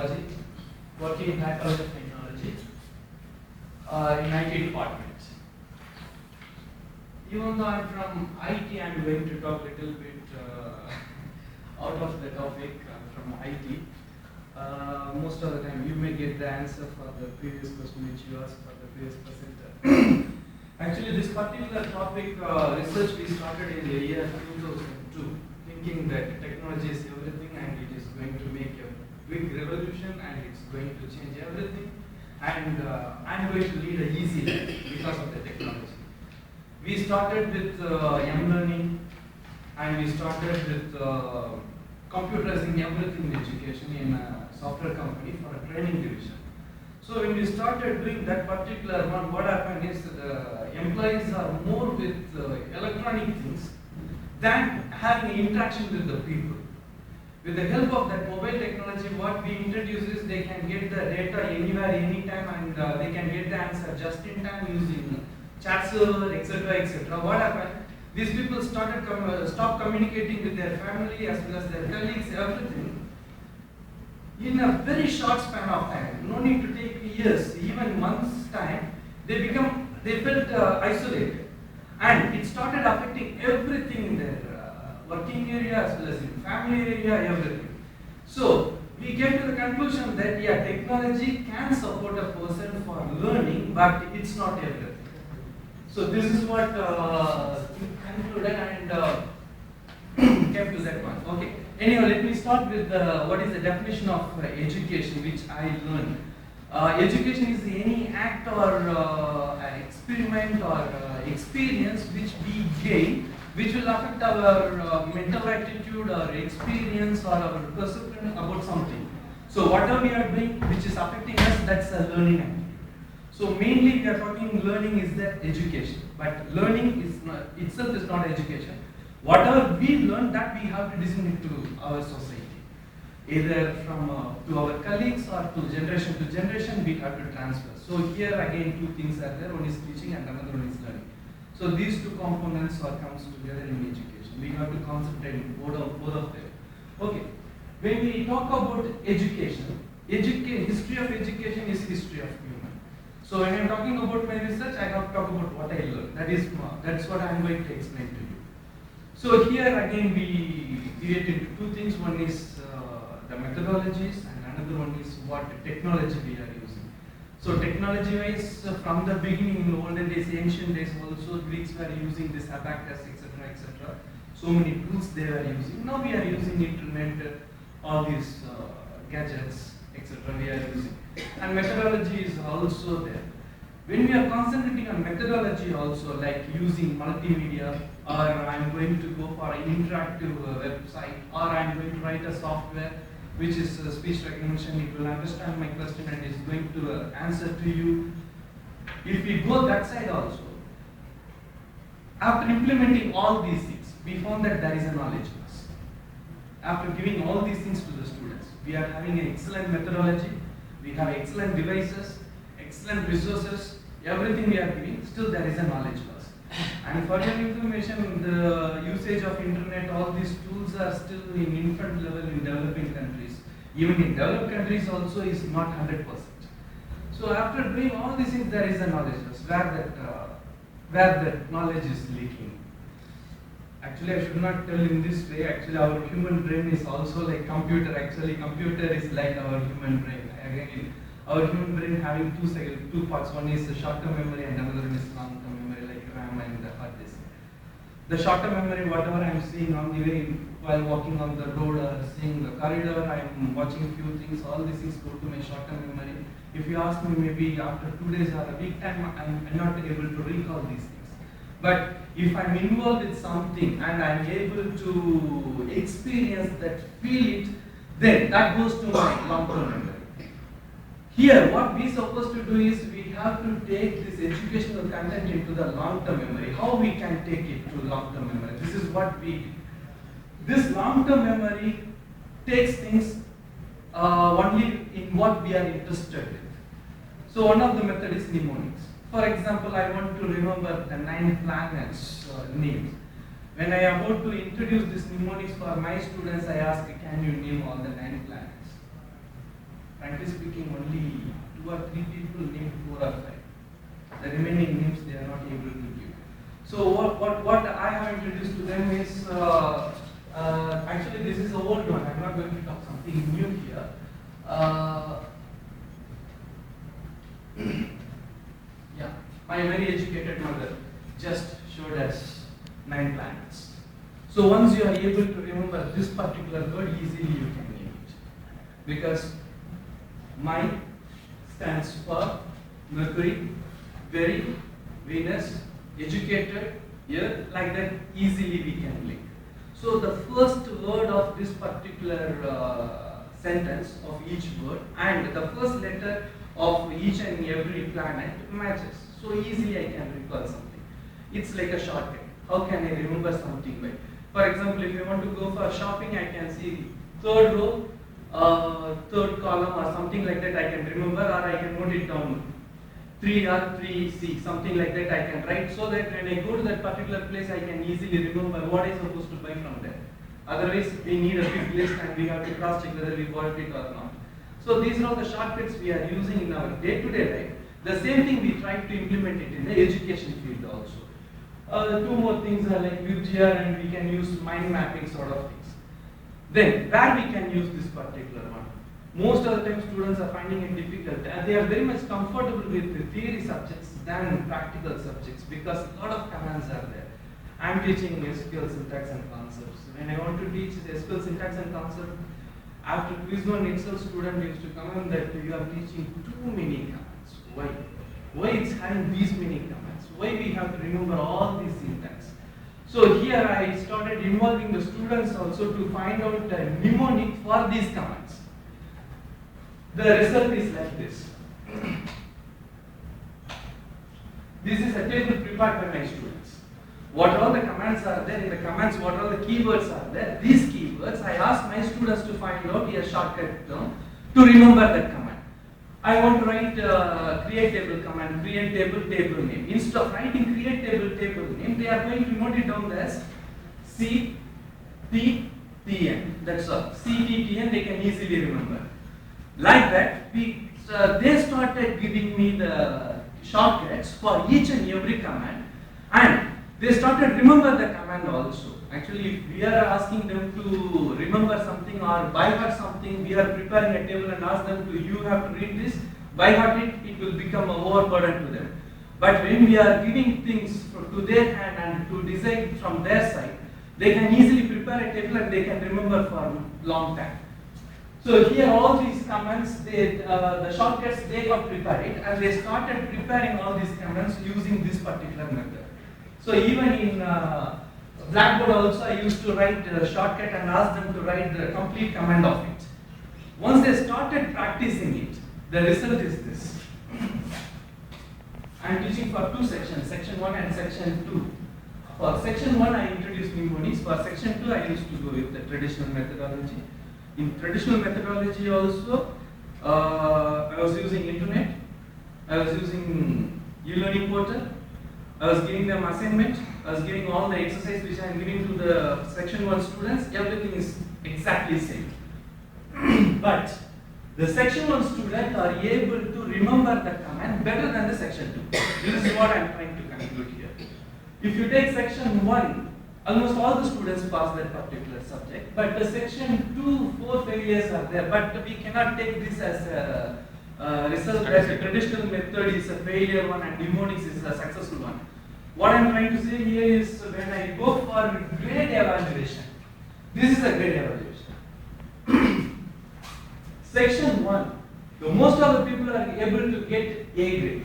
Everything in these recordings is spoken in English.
Balaji, working in High College of Technology in IT department. Even though I'm from IT, I'm going to talk a little bit out of the topic. I'm from IT. Most of the time, you may get the answer for the previous question which you asked for the previous presenter. Actually, this particular topic research we started in the year 2002, thinking that technology is everything and it is going to make a big revolution and it's going to change everything, and I'm going to lead an easy life because of the technology. We started with learning, and we started with computerizing everything in education in a software company for a training division. So when we started doing that particular one, what happened is the employees are more with electronic things than having interaction with the people. With the help of that mobile technology, what we introduce is they can get the data anywhere, anytime, and they can get the answer just in time using chat server, etc., etc. What happened? These people stopped communicating with their family as well as their colleagues, everything, in a very short span of time. No need to take years, even months' time. They felt isolated, and it started affecting everything in their working area as well as in family area, everything. So we came to the conclusion that technology can support a person for learning, but it's not everything. So this is what we concluded and came to that one. Okay. Anyway, let me start with what is the definition of education, which I learned. Education is any act or an experiment or experience which we gain, which will affect our mental attitude or experience or our perception about something. So whatever we are doing which is affecting us, that's a learning activity. So mainly we are talking learning is that education, but learning is not, itself is not education. Whatever we learn, that we have to disseminate to our society, either from to our colleagues or to generation we have to transfer. So here again two things are there, one is teaching and another one is learning. So these two components comes together in education. We have to concentrate on both of them. Okay, when we talk about education, history of education is history of human. So when I am talking about my research, I have to talk about what I learned. That's what I am going to explain to you. So here again we divide into two things. One is the methodologies and another one is what technology we are using. So technology wise, from the beginning in the olden days, ancient days also, Greeks were using this abacus, etc., etc. So many tools they were using. Now we are using internet, all these gadgets, etc. we are using. And methodology is also there. When we are concentrating on methodology also, like using multimedia, or I am going to go for an interactive website, or I am going to write a software which is speech recognition, it will understand my question and is going to answer to you. If we go that side also, after implementing all these things, we found that there is a knowledge loss. After giving all these things to the students, we are having an excellent methodology, we have excellent devices, excellent resources, everything we are giving, still there is a knowledge loss. And for your information, the usage of internet, all these tools are still in infant level in developing countries. Even in developed countries also is not 100%. So after doing all these things, there is a knowledge loss, where that knowledge is leaking. Actually, I should not tell in this way. Actually, our human brain is also like computer. Actually, computer is like our human brain. Again, our human brain having two parts. One is the short-term memory and another one is long-term memory, like RAM and the hard disk. The short-term memory, whatever I am seeing on the way while walking on the road or seeing the corridor, I am watching few things. All these things go to my short-term memory. If you ask me, maybe after 2 days or a week time, I am not able to recall these things. But if I am involved with something and I am able to experience that, feel it, then that goes to my long-term memory. Here, what we are supposed to do is we have to take this educational content into the long-term memory. How we can take it to long-term memory? This is what we do. This long-term memory takes things only in what we are interested in. So one of the method is mnemonics. For example, I want to remember the 9 planets names. When I am about to introduce this mnemonics for my students, I ask, can you name all the 9 planets? frankly speaking, only 2 or 3 people named 4 or 5. The remaining names they are not able to give. So what I have introduced to them is, actually this is an old one, I am not going to talk something new here. Yeah, my very educated mother just showed us 9 planets. So once you are able to remember this particular word, easily you can name it. Because my stands for Mercury, very, Venus, educated, here, like that easily we can link. So the first word of this particular sentence of each word and the first letter of each and every planet matches. So easily I can recall something. It's like a shortcut. How can I remember something by? For example, if I want to go for shopping, I can see third row, third column or something like that I can remember, or I can note it down. 3 or 3C, something like that I can write, so that when I go to that particular place I can easily remember what I'm supposed to buy from there. Otherwise we need a big list and we have to cross check whether we bought it or not. So these are all the shortcuts we are using in our day-to-day life. The same thing we try to implement it in the education field also. 2 more things are like WebGR, and we can use mind mapping sort of things. Then where we can use this particular one? Most of the time students are finding it difficult and they are very much comfortable with the theory subjects than practical subjects because a lot of commands are there. I am teaching SQL syntax and concepts. When I want to teach SQL syntax and concept, after quiz 1 Excel student used to comment that you are teaching too many commands. Why? Why it's having these many commands? Why we have to remember all these syntax? So here I started involving the students also to find out a mnemonic for these commands. The result is like this. This is a table prepared by my students. What all the commands are there, in the commands what all the keywords are there, these keywords I asked my students to find out a shortcut term to remember that command. I want to write create table command, create table name. Instead of writing create table name, they are going to note it down as CTTN. That's all. CTTN they can easily remember. Like that, they started giving me the shortcuts for each and every command, and they started remember the command also. Actually, if we are asking them to remember something or by heart something, we are preparing a table and ask them to, you have to read this, by heart it will become a overburden to them. But when we are giving things to their hand and to decide from their side, they can easily prepare a table and they can remember for a long time. So here all these commands, the shortcuts they got prepared and they started preparing all these commands using this particular method. So even in Blackboard also I used to write the shortcut and ask them to write the complete command of it. Once they started practicing it, the result is this. I am teaching for 2 sections, section 1 and section 2. For section 1 I introduced mnemonics, for section 2 I used to go with the traditional methodology. In traditional methodology also, I was using internet, I was using e-learning portal, I was giving them assignment, I was giving all the exercise which I am giving to the section 1 students, everything is exactly same. But the section 1 students are able to remember the command better than the section 2. This is what I am trying to conclude here. If you take section 1, almost all the students pass that particular subject, but the section 2, 4 failures are there, but we cannot take this as a result that the traditional method is a failure one and mnemonics is a successful one. What I am trying to say here is when I go for grade evaluation, this is a grade evaluation. Section 1, most of the people are able to get A grade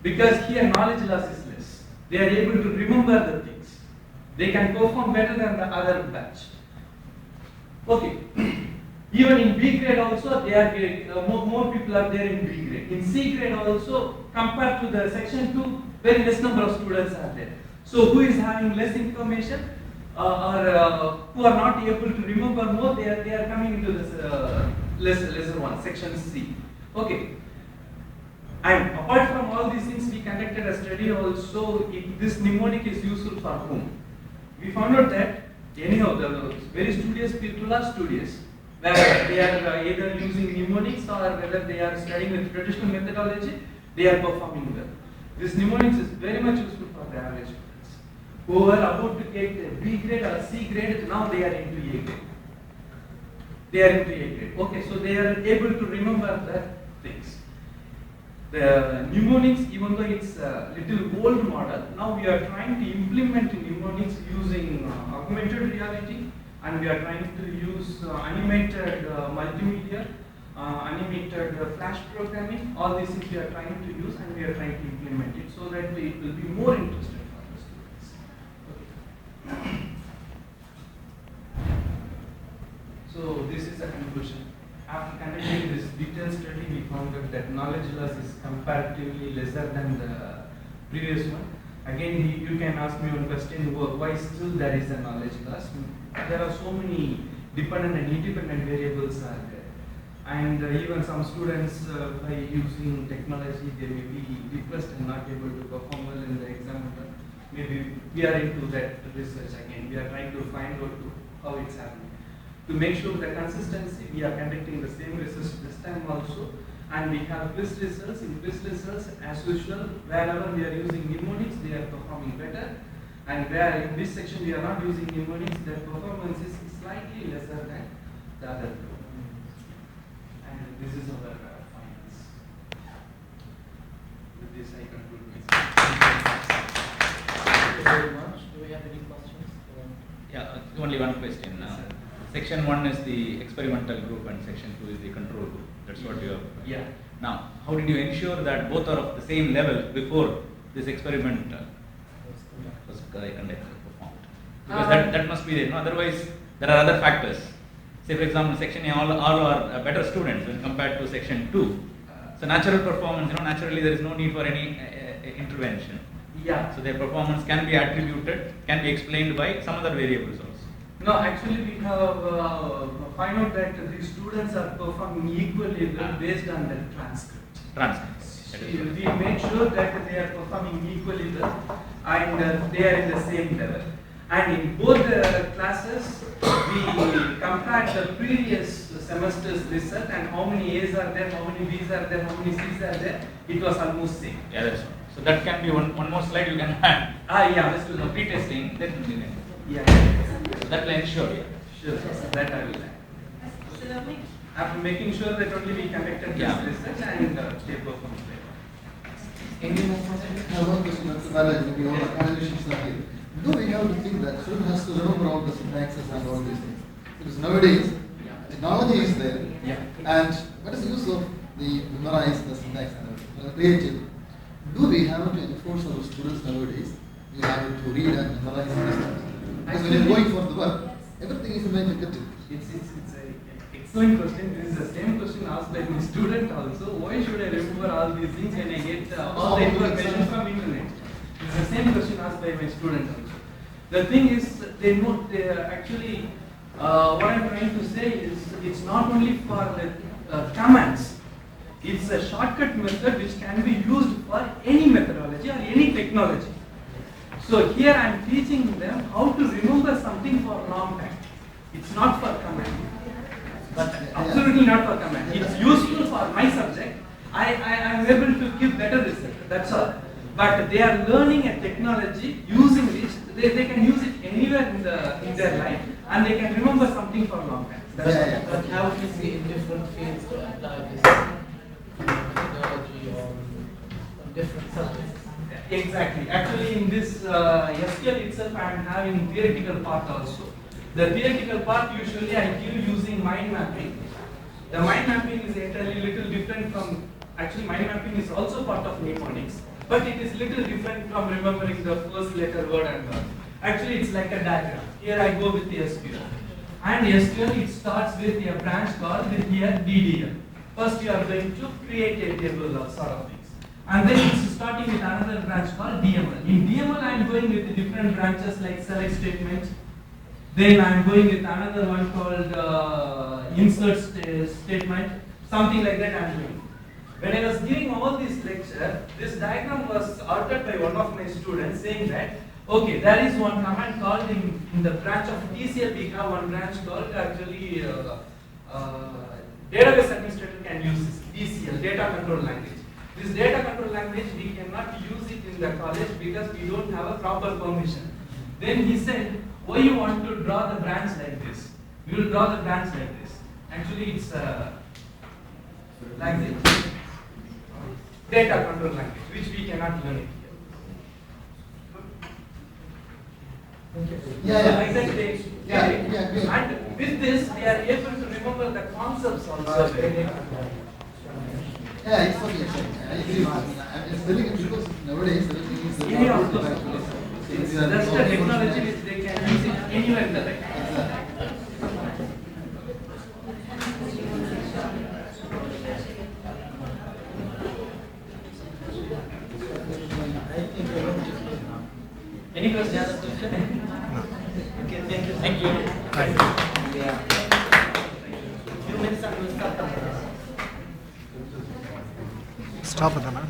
because here knowledge loss is less. They are able to remember the things. They can perform better than the other batch. Okay. Even in B grade also, they are more people are there in B grade. In C grade also, compared to the section 2, very less number of students are there. So who is having less information or who are not able to remember more, they are coming into this lesser one, section C. Okay. And apart from all these things, we conducted a study also. This mnemonic is useful for whom? We found out that anyhow the very studious people are studious. where they are either using mnemonics or whether they are studying with traditional methodology, they are performing well. This mnemonics is very much useful for the average students who are about to get a B grade or C grade. Now they are into A grade. They are into A grade. Okay, so they are able to remember the things. The mnemonics, even though it's a little old model, now we are trying to implement mnemonics using augmented reality, and we are trying to use animated multimedia, animated flash programming. All these things we are trying to use, and we are trying to implement it so that it will be more interesting for the students. Okay. So this is a conclusion. After conducting this detailed study, we found out that knowledge loss is comparatively lesser than the previous one. Again, you can ask me one question: why still there is a knowledge loss? There are so many dependent and independent variables are there, and even some students, by using technology, they may be depressed and not able to perform well in the exam. Maybe we are into that research again. We are trying to find out how it's happening. To make sure the consistency, we are conducting the same research this time also, and we have quiz results. In quiz results, as usual, wherever we are using mnemonics, they are performing better, and where in this section we are not using mnemonics, their performance is slightly lesser than the other group. And this is our findings. With this, I conclude my speech. Thank you very much. Do we have any questions? Yeah, only one question. Section 1 is the experimental group and section 2 is the control group. That's what you have. Yeah. Now, how did you ensure that both are of the same level before this experiment was conducted, performed? Because that must be there. No? Otherwise, there are other factors. Say, for example, section A, all are better students when compared to section 2. So, natural performance, naturally there is no need for any intervention. Yeah. So, their performance can be attributed, can be explained by some other variables also. No, actually we have find out that the students are performing equally well based on the transcript. We made sure that they are performing equally well and they are in the same level. And in both the classes, we compared the previous semester's result and how many A's are there, how many B's are there, how many C's are there. It was almost same. Yeah, that's right. So that can be one more slide you can add. Yeah. This will be pre-testing, then will be Yeah. So that will ensure. Sure, that I will add. After making sure that only we conducted this research and they performed well. Any more questions? I have one question, Dr. Balaji, maybe all the analysts are here. Do we have to think that student has to remember all the syntaxes and all these things? Because nowadays, technology is there, and what is the use of the memorize the syntax and creative? Do we have to enforce our students nowadays? We have to read and memorize these things. Because when you're going for the work, everything is in my fingertip. It's an excellent question. This is the same question asked by my student also. Why should I remember all these things when I get all the information from internet? It's the same question asked by my student also. The thing is, they actually, what I'm trying to say is, it's not only for the commands. It's a shortcut method which can be used for any methodology or any technology. So here I am teaching them how to remember something for a long time. It's not for command. But absolutely not for command. It's useful for my subject. I am able to give better result. That's all. But they are learning a technology using which they can use it anywhere in their life and they can remember something for a long time. But how is it in different fields to apply this methodology on different subjects? Exactly. Actually, in this SQL itself, I am having theoretical part also. The theoretical part usually I give using mind mapping. The mind mapping is entirely little different from. Actually, mind mapping is also part of mnemonics, but it is little different from remembering the first letter word and word. Actually, it's like a diagram. Here I go with the SQL, and SQL it starts with a branch called with here DDL. First, you are going to create a table of sort of things. And then it's starting with another branch called DML. In DML, I am going with the different branches like select statement. Then I am going with another one called insert statement. Something like that I am doing. When I was giving all this lecture, this diagram was altered by one of my students saying that, okay, there is one command called in the branch of TCL, we have one branch called actually control language. This data control language, we cannot use it in the college because we don't have a proper permission. Then he said, why you want to draw the branch like this? We will draw the branch like this. Actually, it's like this. Data control language, which we cannot learn it here. Yeah, So yeah. like that Yeah. and with this, we are able to remember the concepts also. Yeah, it's okay. I agree. I'm just telling you because nowadays everything is Yeah, of course. It's just a technology which they can use it anywhere in the life. Any questions? Okay, thank you. Thank you. Yeah. Few minutes and we'll start. Stop தானே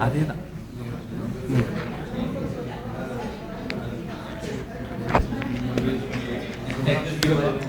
அதே தான் Next, give a